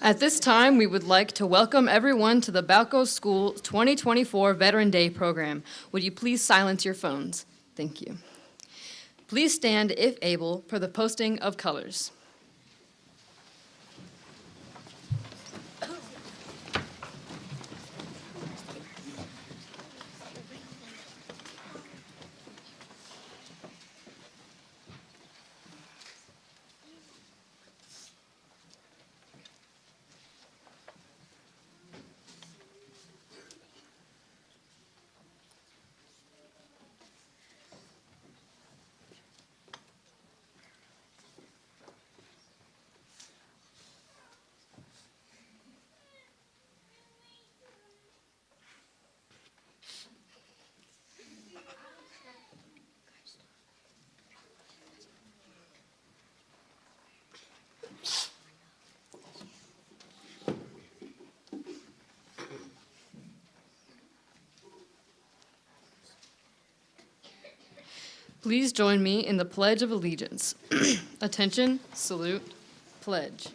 At this time, we would like to welcome everyone to the Balko School 2024 Veteran Day program. Would you please silence your phones? Thank you. Please stand, if able, for the posting of colors. Please join me in the Pledge of Allegiance. Attention, salute, pledge.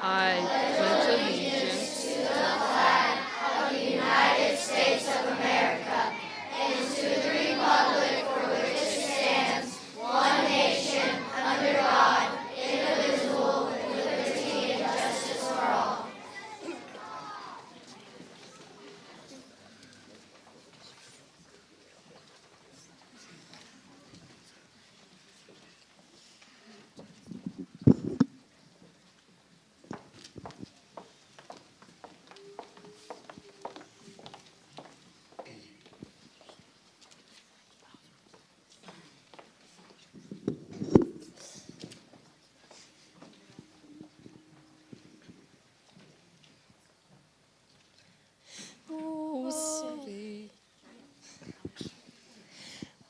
I pledge allegiance to the flag of the United States of America and to the republic for which it stands, one nation, under God, indivisible, with liberty and justice for all.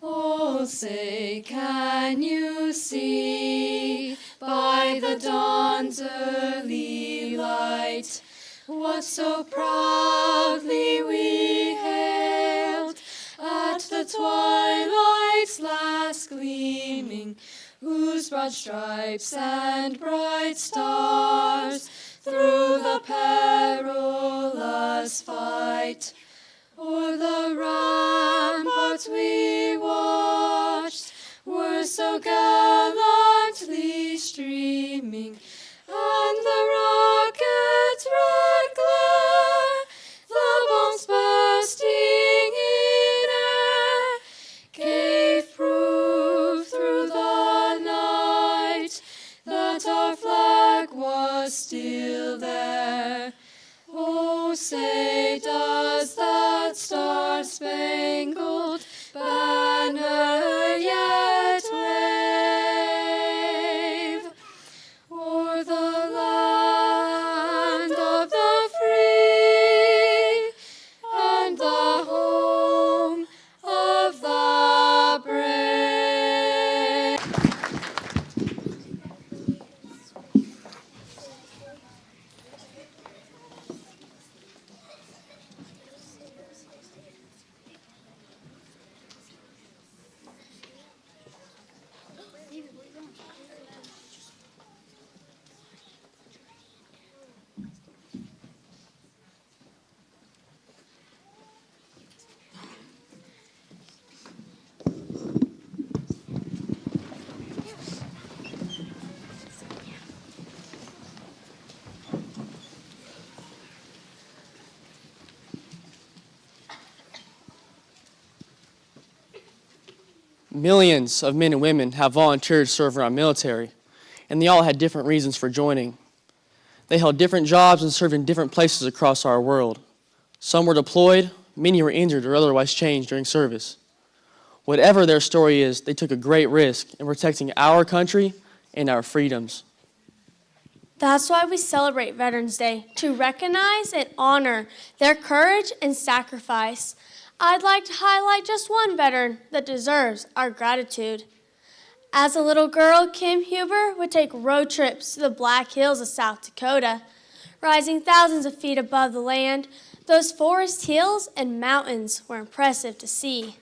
Oh, say, can you see by the dawn's early light what so proudly we hailed at the twilight's last gleaming, whose broad stripes and bright stars through the perilous fight o'er the ramparts we watched were so gallantly streaming, and the rocket's red glare, the bombs bursting in air, gave proof through the night that our flag was still there. Oh, say, does that star-spangled banner yet wave o'er the land of the free and the home of the brave? Millions of men and women have volunteered to serve in our military, and they all had different reasons for joining. They held different jobs and served in different places across our world. Some were deployed, many were injured or otherwise changed during service. Whatever their story is, they took a great risk in protecting our country and our freedoms. That's why we celebrate Veterans Day, to recognize and honor their courage and sacrifice. I'd like to highlight just one veteran that deserves our gratitude. As a little girl, Kim Huber would take road trips to the Black Hills of South Dakota. Rising thousands of feet above the land, those forest hills and mountains were impressive to see.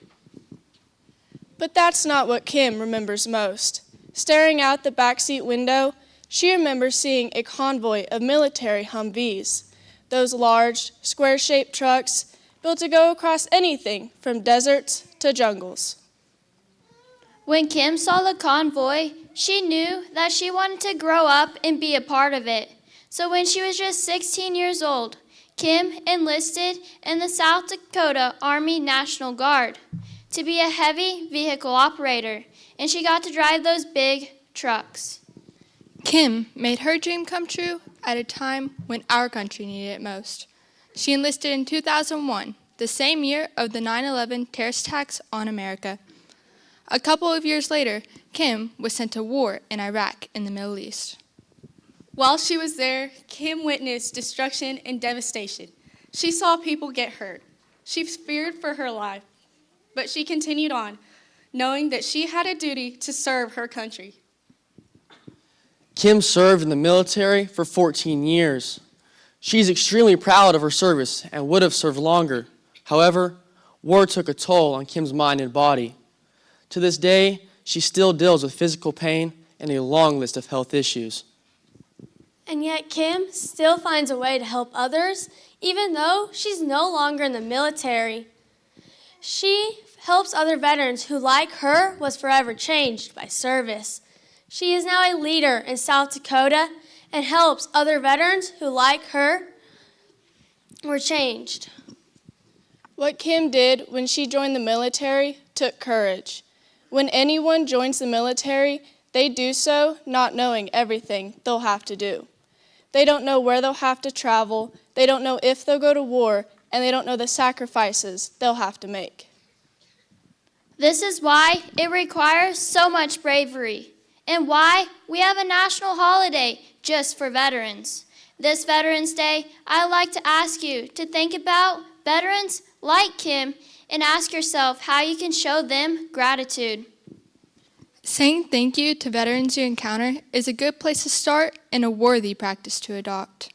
But that's not what Kim remembers most. Staring out the backseat window, She remembers seeing a convoy of military Humvees, those large, square-shaped trucks built to go across anything from deserts to jungles. When Kim saw the convoy, she knew that she wanted to grow up and be a part of it. So when she was just 16 years old, Kim enlisted in the South Dakota Army National Guard to be a heavy vehicle operator, and she got to drive those big trucks. Kim made her dream come true at a time when our country needed it most. She enlisted in 2001, the same year of the 9/11 terrorist attacks on America. A couple of years later, Kim was sent to war in Iraq in the Middle East. While she was there, Kim witnessed destruction and devastation. She saw people get hurt. She feared for her life, but she continued on, knowing that she had a duty to serve her country. Kim served in the military for 14 years. She's extremely proud of her service and would have served longer. However, war took a toll on Kim's mind and body. To this day, she still deals with physical pain and a long list of health issues. And yet Kim still finds a way to help others, even though she's no longer in the military. She helps other veterans who, like her, was forever changed by service. She is now a leader in South Dakota and helps other veterans who, like her, were changed. What Kim did when she joined the military took courage. When anyone joins the military, they do so not knowing everything they'll have to do. They don't know where they'll have to travel, they don't know if they'll go to war, and they don't know the sacrifices they'll have to make. This is why it requires so much bravery, and why we have a national holiday just for veterans. This Veterans Day, I'd like to ask you to think about veterans like Kim and ask yourself how you can show them gratitude. Saying thank you to veterans you encounter is a good place to start and a worthy practice to adopt.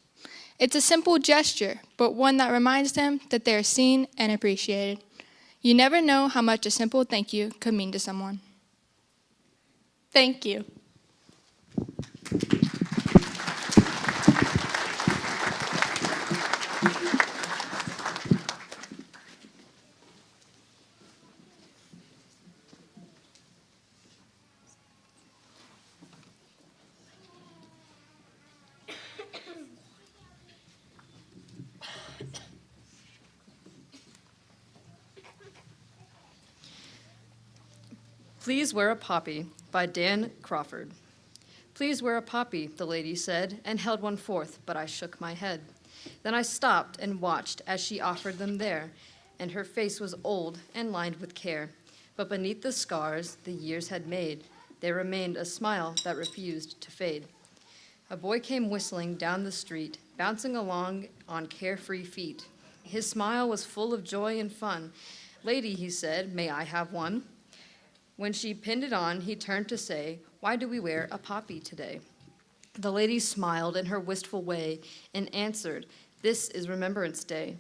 It's a simple gesture, but one that reminds them that they are seen and appreciated. You never know how much a simple thank you could mean to someone. Thank you. Please Wear a Poppy by Dan Crawford. Please wear a poppy, the lady said, and held one forth, but I shook my head. Then I stopped and watched as she offered them there, and her face was old and lined with care. But beneath the scars the years had made, there remained a smile that refused to fade. A boy came whistling down the street, bouncing along on carefree feet. His smile was full of joy and fun. Lady, he said, may I have one? When she pinned it on, he turned to say, why do we wear a poppy today? The lady smiled in her wistful way and answered, this is Remembrance Day.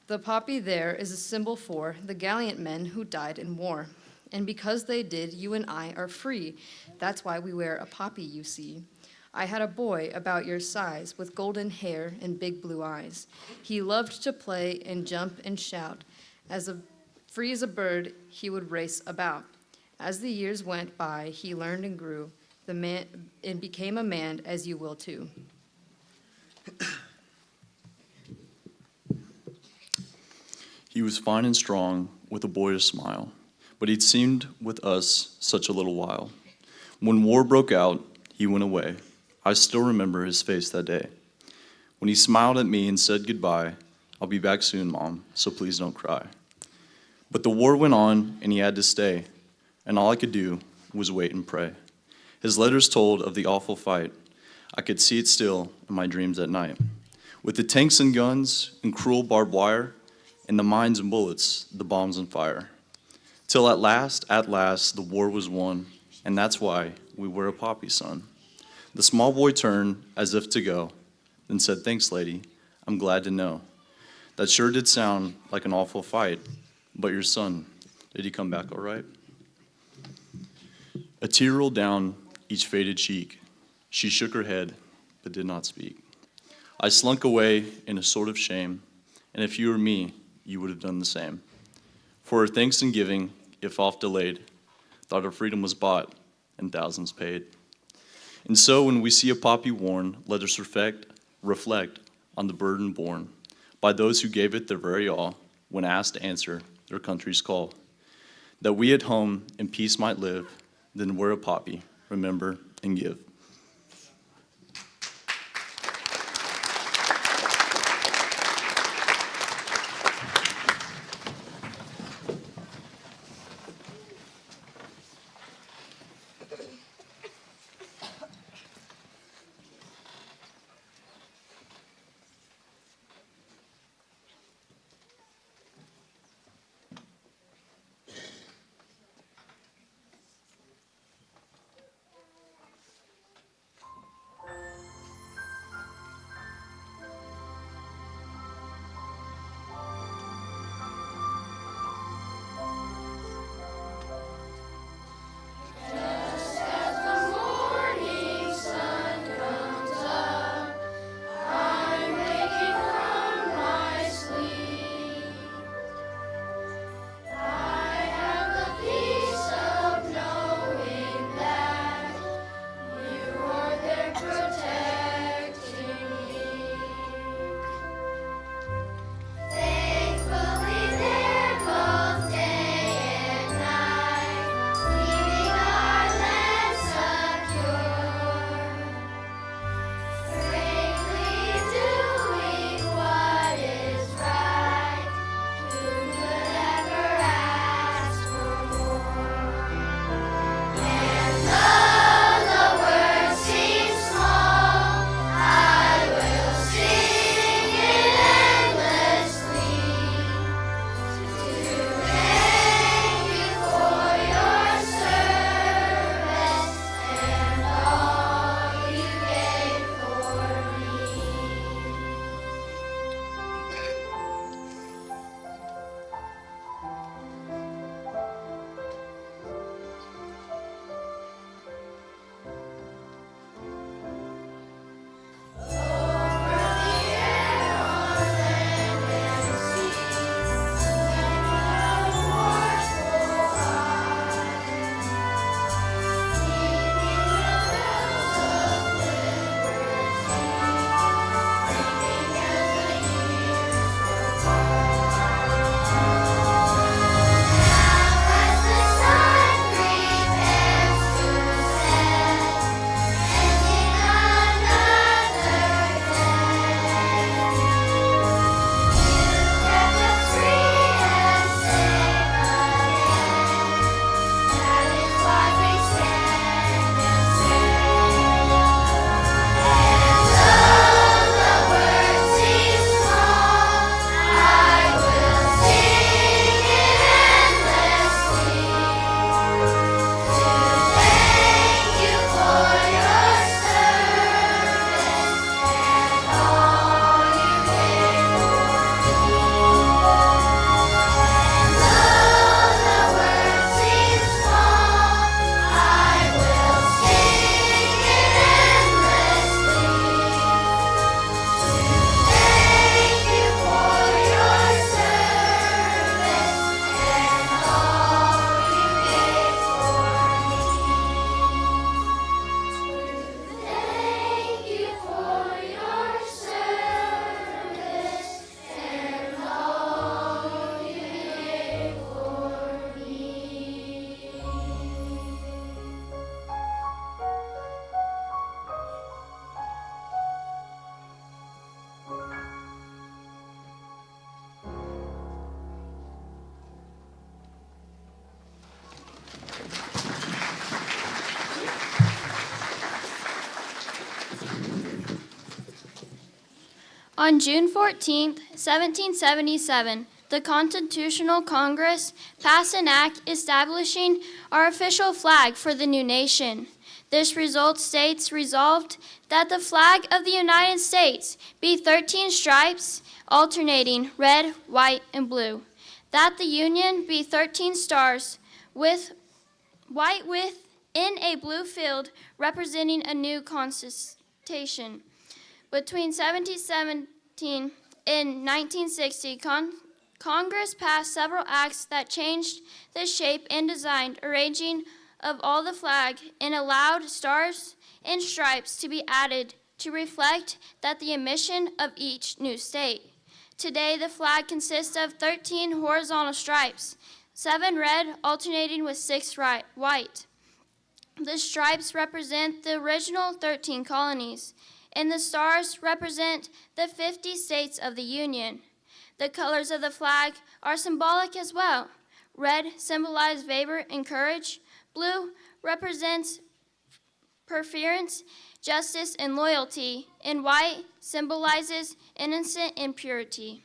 The poppy there is a symbol for the gallant men who died in war. And because they did, you and I are free. That's why we wear a poppy, you see. I had a boy about your size with golden hair and big blue eyes. He loved to play and jump and shout. Free as a bird, he would race about. As the years went by, he learned and grew, and became a man, as you will too. He was fine and strong, with a boyish smile, but he'd seemed with us such a little while. When war broke out, he went away. I still remember his face that day. When he smiled at me and said goodbye, I'll be back soon, Mom, so please don't cry. But the war went on, and he had to stay, and all I could do was wait and pray. His letters told of the awful fight. I could see it still in my dreams at night. With the tanks and guns and cruel barbed wire, and the mines and bullets, the bombs and fire. Till at last, the war was won, and that's why we wear a poppy, son. The small boy turned as if to go, then said, thanks, lady, I'm glad to know. That sure did sound like an awful fight, but your son, did he come back all right? A tear rolled down each faded cheek. She shook her head, but did not speak. I slunk away in a sort of shame, and if you were me, you would have done the same. For her thanks and giving, if oft delayed, thought her freedom was bought and thousands paid. And so when we see a poppy worn, let us reflect on the burden borne by those who gave it their very all when asked to answer their country's call. That we at home in peace might live, then wear a poppy, remember and give. On June 14, 1777, the Constitutional Congress passed an act establishing our official flag for the new nation. This result states resolved that the flag of the United States be 13 stripes alternating red, white, and blue, that the Union be 13 stars with white in a blue field representing a new constitution. Between 1717 and 1960, Congress passed several acts that changed the shape and design, arranging of all the flag, and allowed stars and stripes to be added to reflect that the mission of each new state. Today, the flag consists of 13 horizontal stripes, 7 red alternating with 6 white. The stripes represent the original 13 colonies, and the stars represent the 50 states of the Union. The colors of the flag are symbolic as well. Red symbolizes favor and courage. Blue represents perseverance, justice, and loyalty, and white symbolizes innocence and purity.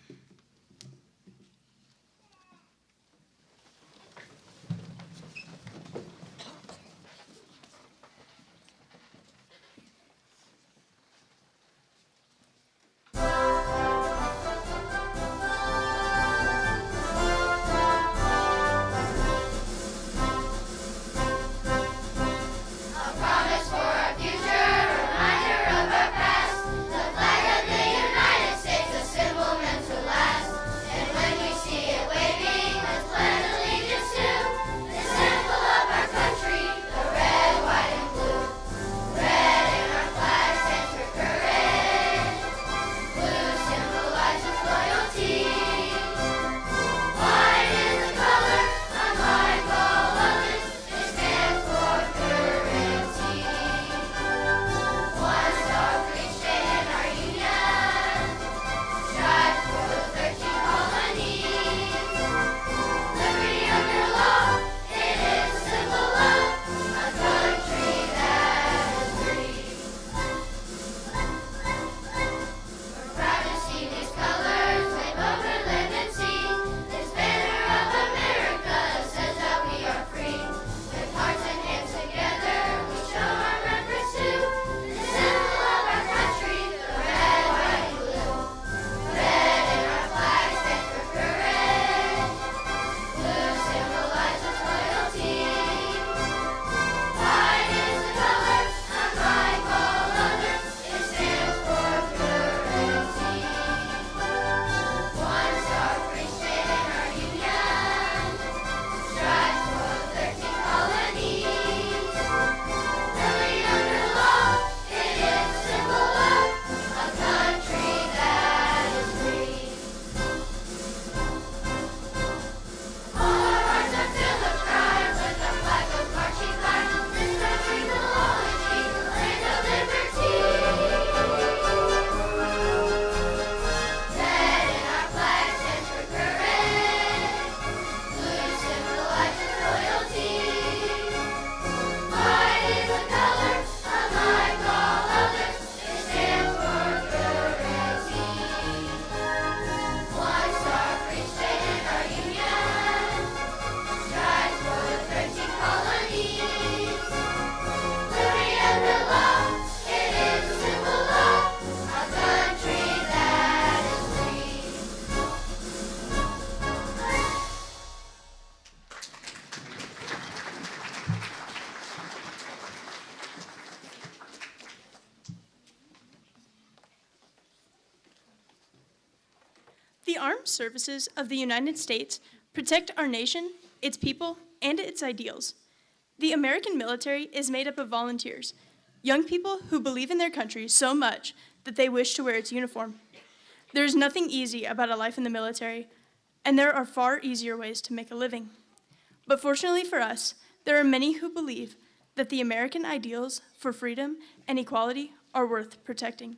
The armed services of the United States protect our nation, its people, and its ideals. The American military is made up of volunteers, young people who believe in their country so much that they wish to wear its uniform. There is nothing easy about a life in the military, and there are far easier ways to make a living. But fortunately for us, there are many who believe that the American ideals for freedom and equality are worth protecting.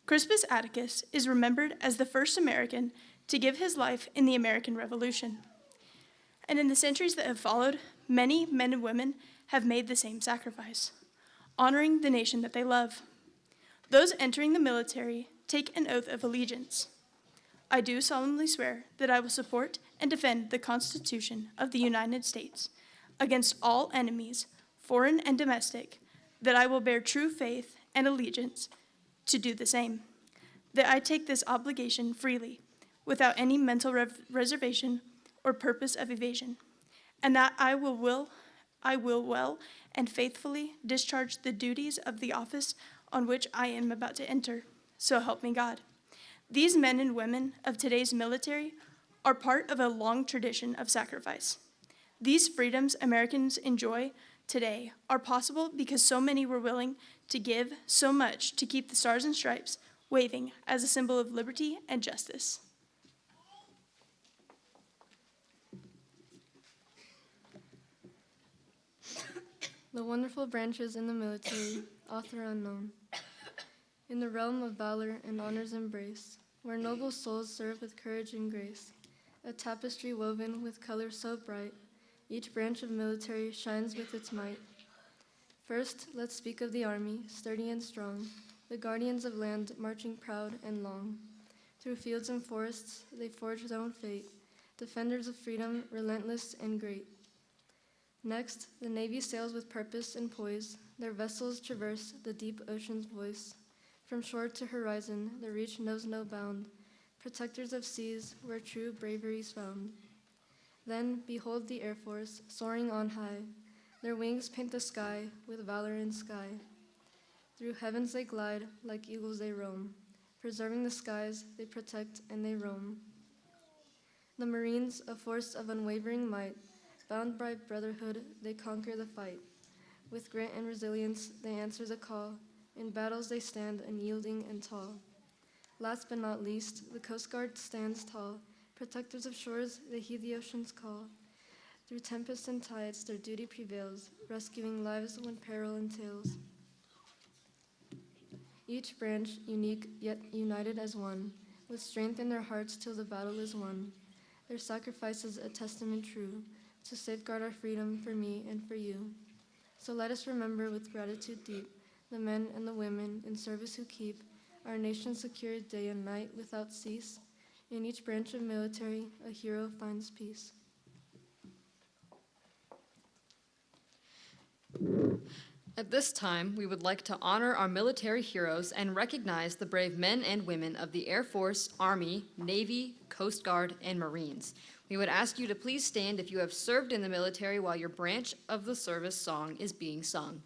Crispus Attucks is remembered as the first American to give his life in the American Revolution. And in the centuries that have followed, many men and women have made the same sacrifice, honoring the nation that they love. Those entering the military take an oath of allegiance. I do solemnly swear that I will support and defend the Constitution of the United States against all enemies, foreign and domestic, that I will bear true faith and allegiance to do the same, that I take this obligation freely, without any mental reservation or purpose of evasion, and that I will I will well and faithfully discharge the duties of the office on which I am about to enter. So help me God. These men and women of today's military are part of a long tradition of sacrifice. These freedoms Americans enjoy today are possible because so many were willing to give so much to keep the stars and stripes waving as a symbol of liberty and justice. The wonderful branches in the military, author unknown. In the realm of valor and honor's embrace, where noble souls serve with courage and grace, a tapestry woven with color so bright, each branch of military shines with its might. First, let's speak of the Army, sturdy and strong, the guardians of land marching proud and long. Through fields and forests, they forge their own fate, defenders of freedom, relentless and great. Next, the Navy sails with purpose and poise, their vessels traverse the deep ocean's voice. From shore to horizon, their reach knows no bound, protectors of seas where true bravery's found. Then, behold the Air Force, soaring on high, their wings paint the sky with valor and sky. Through heavens they glide, like eagles they roam, preserving the skies, they protect and they roam. The Marines, a force of unwavering might, bound by brotherhood, they conquer the fight. With grit and resilience, they answer the call. In battles they stand unyielding and tall. Last but not least, the Coast Guard stands tall. Protectors of shores, they heed the ocean's call. Through tempests and tides, their duty prevails, rescuing lives when peril entails. Each branch, unique yet united as one, with strength in their hearts till the battle is won. Their sacrifice is a testament true, to safeguard our freedom for me and for you. So let us remember with gratitude deep the men and the women in service who keep our nation secure day and night without cease. In each branch of military, a hero finds peace. At this time, we would like to honor our military heroes and recognize the brave men and women of the Air Force, Army, Navy, Coast Guard, and Marines. We would ask you to please stand if you have served in the military while your branch of the service song is being sung.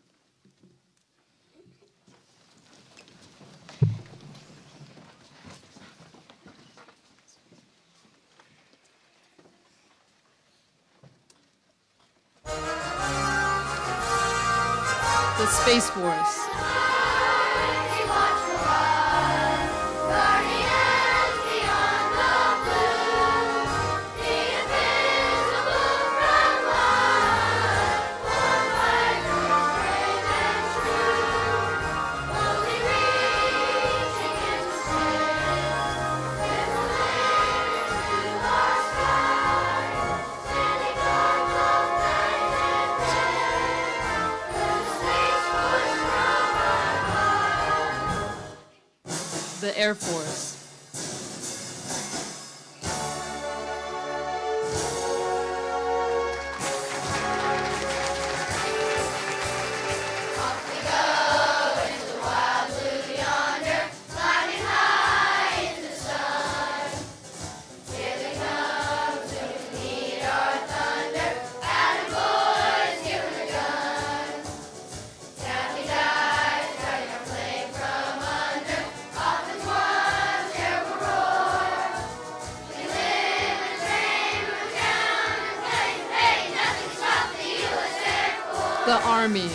The Space Force. The Air Force. The Army.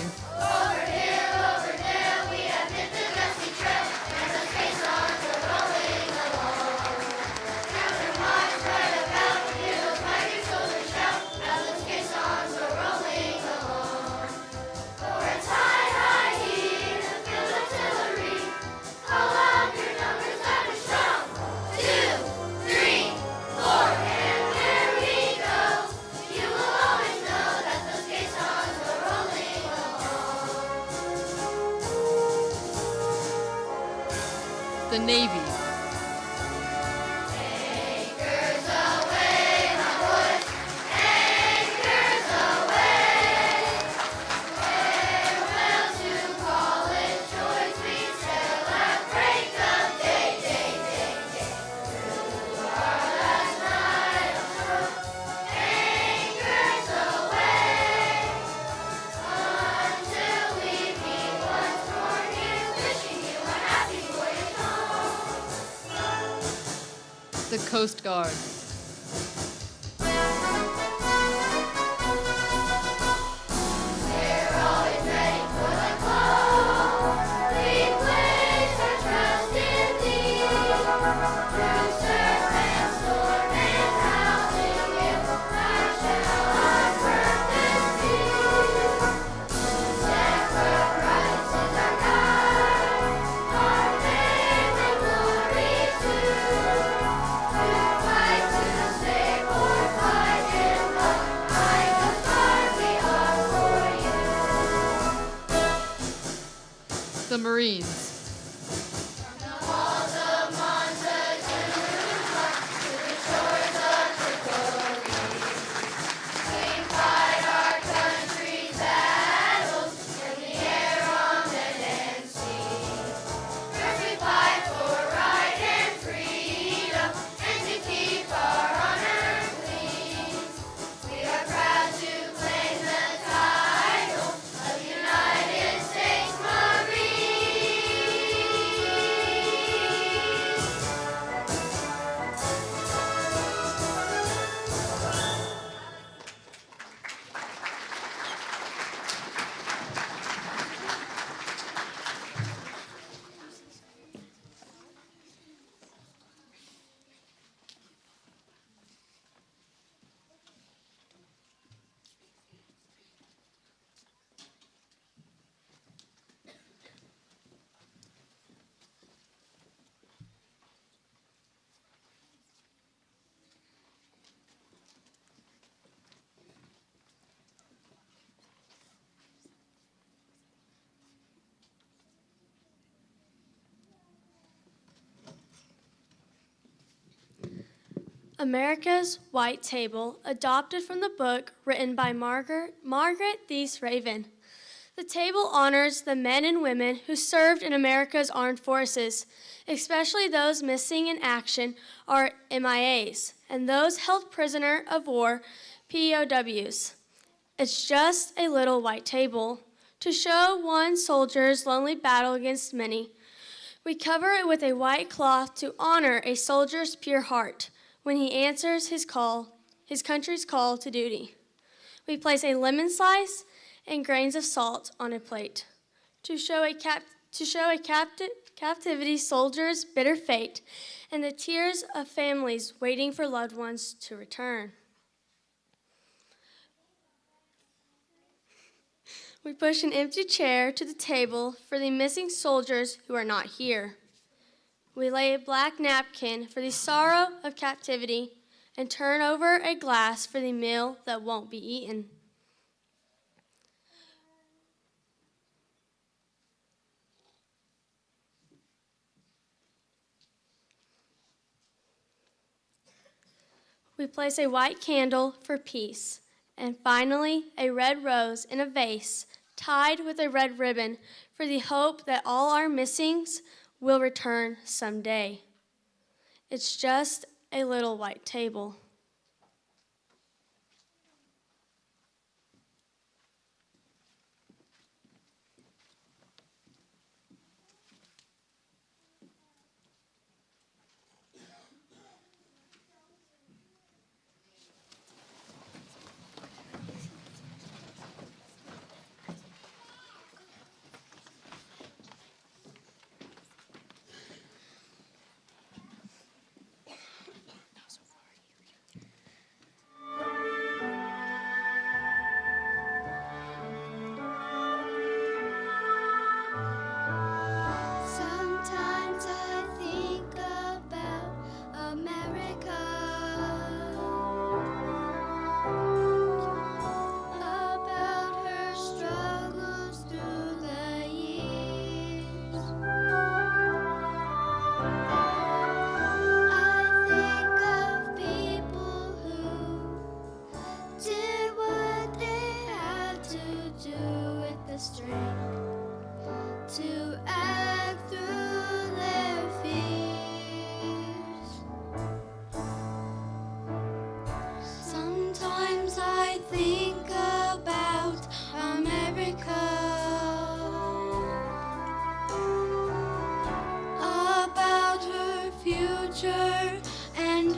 The Navy. Coast Guard. The Marines. America's White Table, adopted from the book written by Margaret Thies Raven. The table honors the men and women who served in America's armed forces, especially those missing in action or MIAs, and those held prisoner of war, POWs. It's just a little white table to show one soldier's lonely battle against many. We cover it with a white cloth to honor a soldier's pure heart when he answers his country's call to duty. We place a lemon slice and grains of salt on a plate to show a captivity soldier's bitter fate and the tears of families waiting for loved ones to return. We push an empty chair to the table for the missing soldiers who are not here. We lay a black napkin for the sorrow of captivity and turn over a glass for the meal that won't be eaten. We place a white candle for peace, and finally a red rose in a vase tied with a red ribbon for the hope that all our missings will return someday. It's just a little white table. Sometimes I think about America, about her struggles through the years. I think of people who did what they had to do with the strength to act through their fears. Sometimes I think about America, about her future and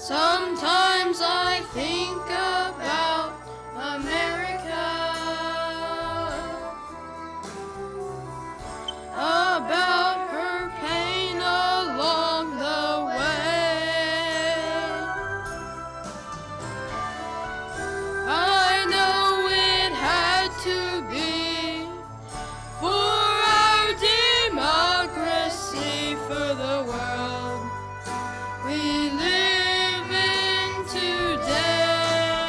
Sometimes I think about America, about her pain along the way. I know it had to be for our democracy, for the world we live in today.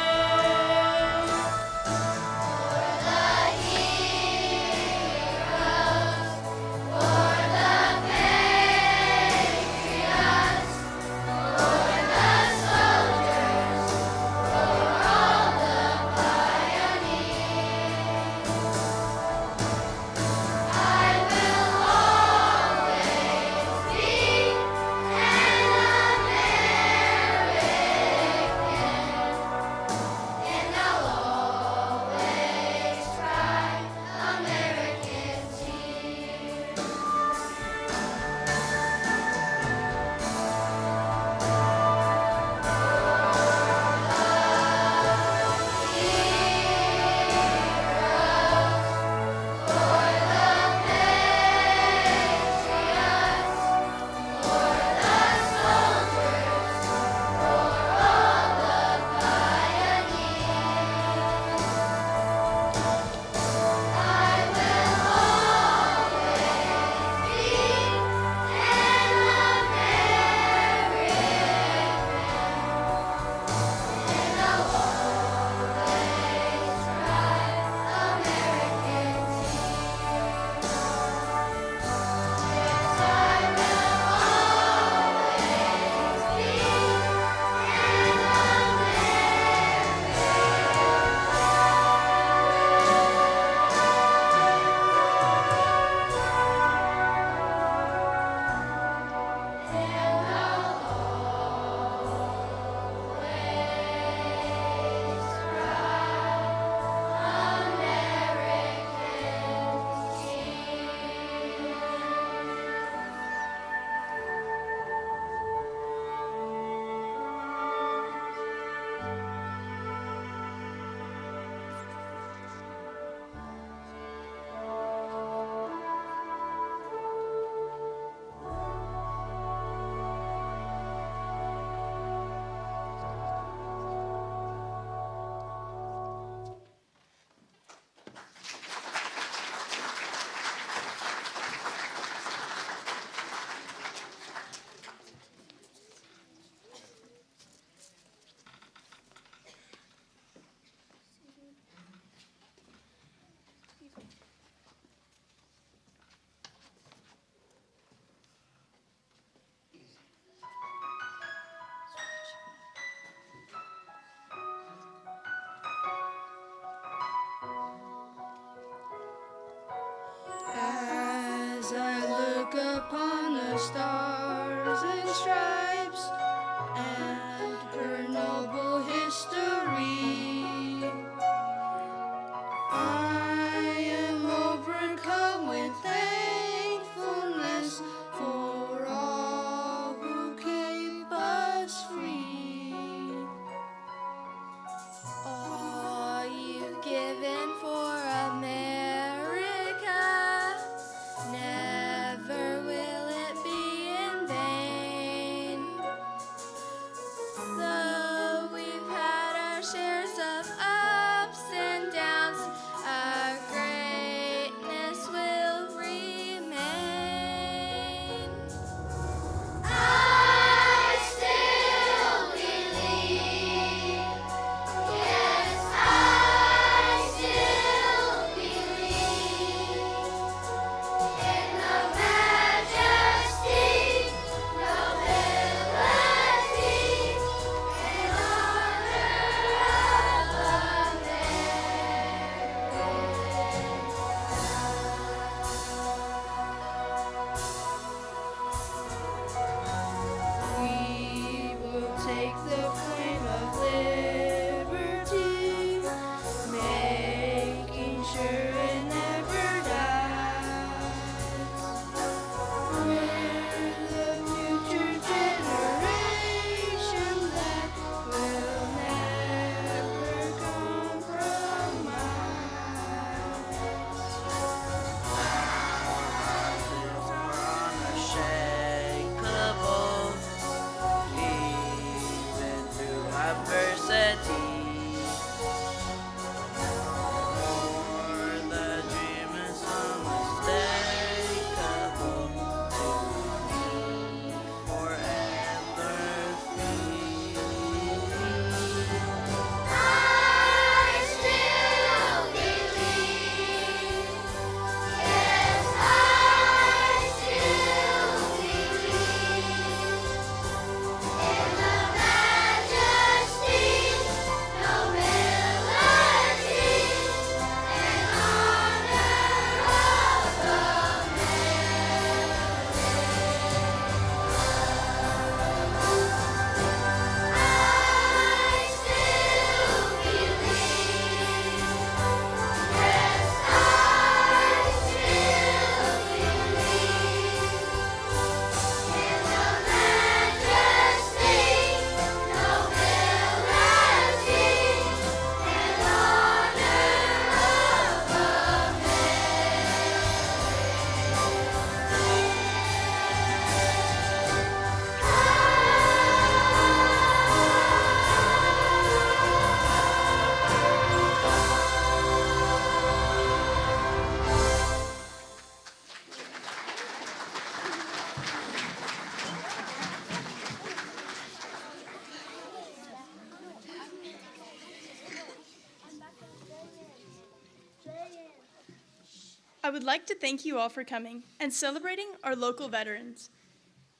I would like to thank you all for coming and celebrating our local veterans.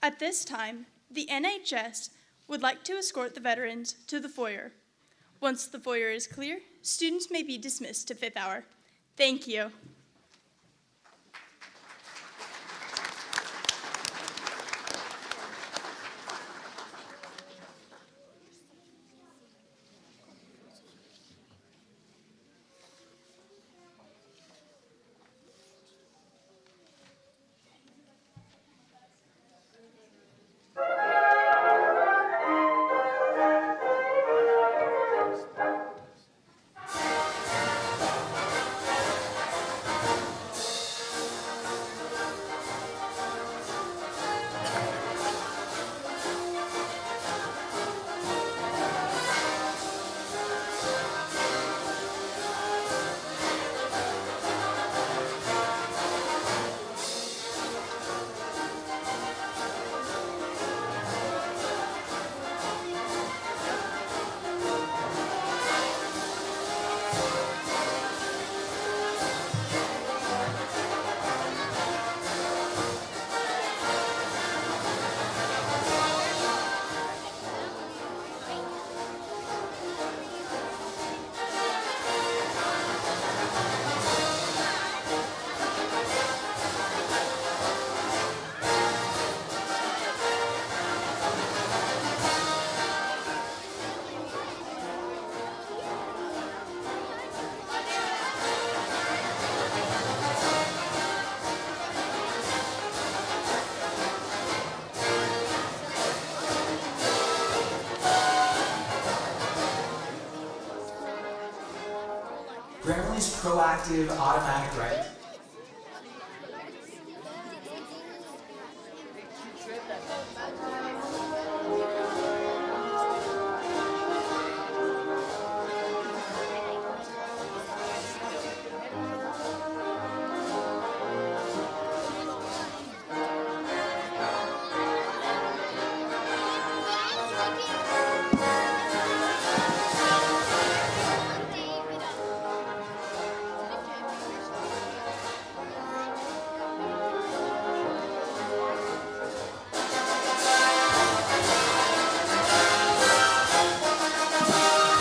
At this time, the NHS would like to escort the veterans to the foyer. Once the foyer is clear, students may be dismissed to 5th hour. Thank you. Grammarly's proactive automatic write